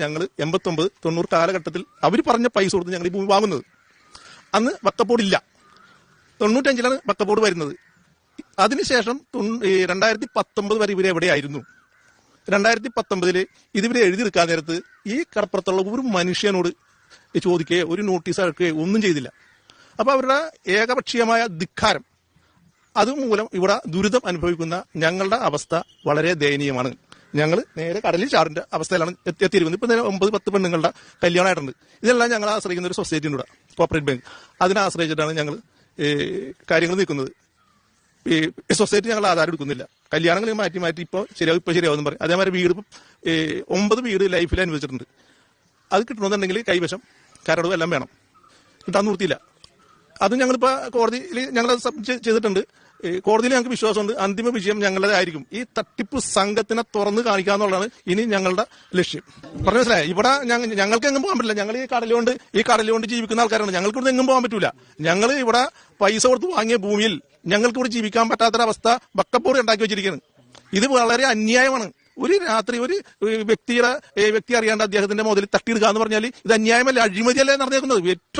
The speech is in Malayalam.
ഞങ്ങൾ 89, 90 കാലഘട്ടത്തിൽ അവർ പറഞ്ഞ പൈസ കൊടുത്ത് ഞങ്ങൾ ഈ ഭൂമി വാങ്ങുന്നത്. അന്ന് വക്കപ്പോടില്ല. 95-ലാണ് വക്കപ്പോട് വരുന്നത്. അതിനുശേഷം 2019 വരെ ഇവരെവിടെയായിരുന്നു? 2019 ഇതിവരെ എഴുതിയെടുക്കാൻ നേരത്ത് ഈ കടപ്പുറത്തുള്ള ഒരു മനുഷ്യനോട് ചോദിക്കുകയോ ഒരു നോട്ടീസ് അയക്കുകയോ ഒന്നും ചെയ്തില്ല. അപ്പൊ അവരുടെ ഏകപക്ഷീയമായ ധിക്കാരം അതുമൂലം ഇവിടെ ദുരിതം അനുഭവിക്കുന്ന ഞങ്ങളുടെ അവസ്ഥ വളരെ ദയനീയമാണ്. ഞങ്ങൾ നേരെ കടലിൽ ചാറിന്റെ അവസ്ഥയിലാണ് എത്തിയിരിക്കുന്നത്. ഇപ്പൊ 9-10 പെണ്ണുങ്ങളുടെ കല്യാണമായിട്ടുണ്ട്. ഇതെല്ലാം ഞങ്ങൾ ആശ്രയിക്കുന്ന ഒരു സൊസൈറ്റി ഉണ്ട്, കോപ്പറേറ്റ് ബാങ്ക്. അതിനെ ആശ്രയിച്ചിട്ടാണ് ഞങ്ങൾ കാര്യങ്ങൾ നീക്കുന്നത്. ഈ സൊസൈറ്റി ഞങ്ങൾ ആധാരം എടുക്കുന്നില്ല. കല്യാണങ്ങൾ മാറ്റി ഇപ്പോൾ ശരിയാവും പറയും. അതേമാതിരി വീട് 9 വീട് ലൈഫിൽ അനുവദിച്ചിട്ടുണ്ട്. അത് കിട്ടണമെന്നുണ്ടെങ്കിൽ കൈവശം കരടും എല്ലാം വേണം. കിട്ടാൻ നിർത്തിയില്ല. അത് ഞങ്ങളിപ്പോൾ കോടതിയിൽ ഞങ്ങൾ സബ്മിറ്റ് ചെയ്തിട്ടുണ്ട്. കോടതിയിൽ ഞങ്ങൾക്ക് വിശ്വാസമുണ്ട് അന്തിമ വിജയം ഞങ്ങളുടേതായിരിക്കും. ഈ തട്ടിപ്പ് സംഘത്തിനെ തുറന്ന് കാണിക്കുക എന്നുള്ളതാണ് ഇനി ഞങ്ങളുടെ ലക്ഷ്യം. പറഞ്ഞു മനസ്സിലായി? ഇവിടെ ഞങ്ങൾക്ക് എങ്ങും പോകാൻ പറ്റില്ല. ഞങ്ങൾ ഈ കടലുകൊണ്ട് ജീവിക്കുന്ന ആൾക്കാരാണ്. ഞങ്ങൾക്ക് ഇവിടെ എങ്ങും പോകാൻ പറ്റൂല. ഞങ്ങൾ ഇവിടെ പൈസ കൊടുത്ത് വാങ്ങിയ ഭൂമിയിൽ ഞങ്ങൾക്ക് ഇവിടെ ജീവിക്കാൻ പറ്റാത്തൊരവസ്ഥ വക്കപ്പോട് ഉണ്ടാക്കി വെച്ചിരിക്കുകയാണ്. ഇത് വളരെ അന്യായമാണ്. ഒരു രാത്രി ഒരു വ്യക്തി അറിയാണ്ട് അദ്ദേഹത്തിന്റെ മുതൽ തട്ടിയെടുക്കുക എന്ന് പറഞ്ഞാൽ ഇത് അന്യായമല്ല, അഴിമതിയല്ലേ നടന്നേക്കുന്നത്.